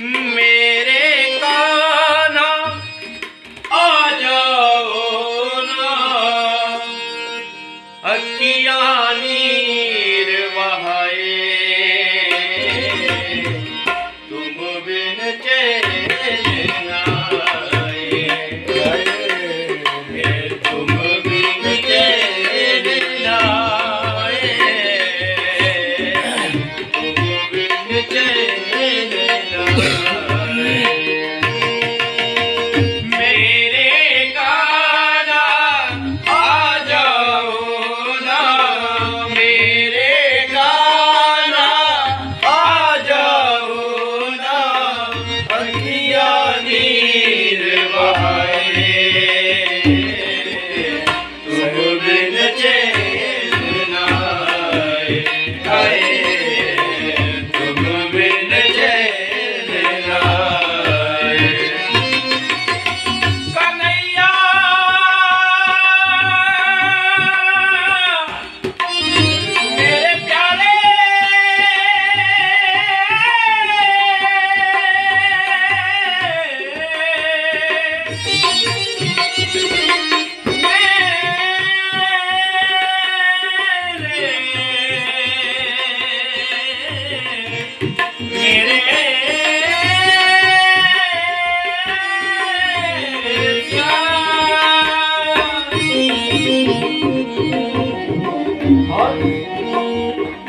मेरे कान्हा आ जाओ ना, अखियाँ नीर बहाए, तुम बिन चैन ना आए, तुम बिन चैन ना आए, तुम बिन चैन ना आए। मेरे कान्हा आ जाओ ना, मेरे कान्हा आ जाओ ना, अखियाँ नीर बहाए, तुम बिन चैन ना आए, तुम बिन चैन ना आए। कन्हैया मेरे प्यारे,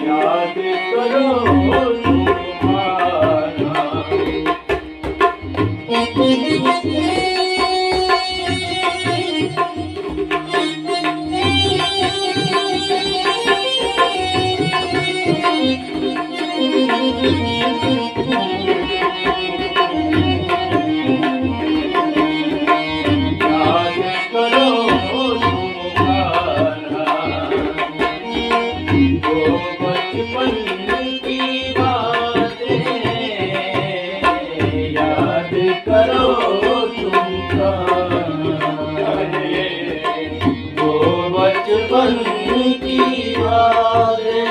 याद करो तुम्हारा, याद करो वो बचपन की बातें, याद करो तुमका, वो बचपन की बातें,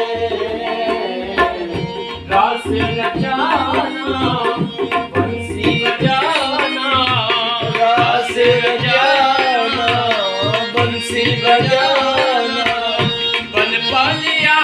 रास रचाना बंसी बजाना, रास रचाना बंसी बजाना, बन पालिया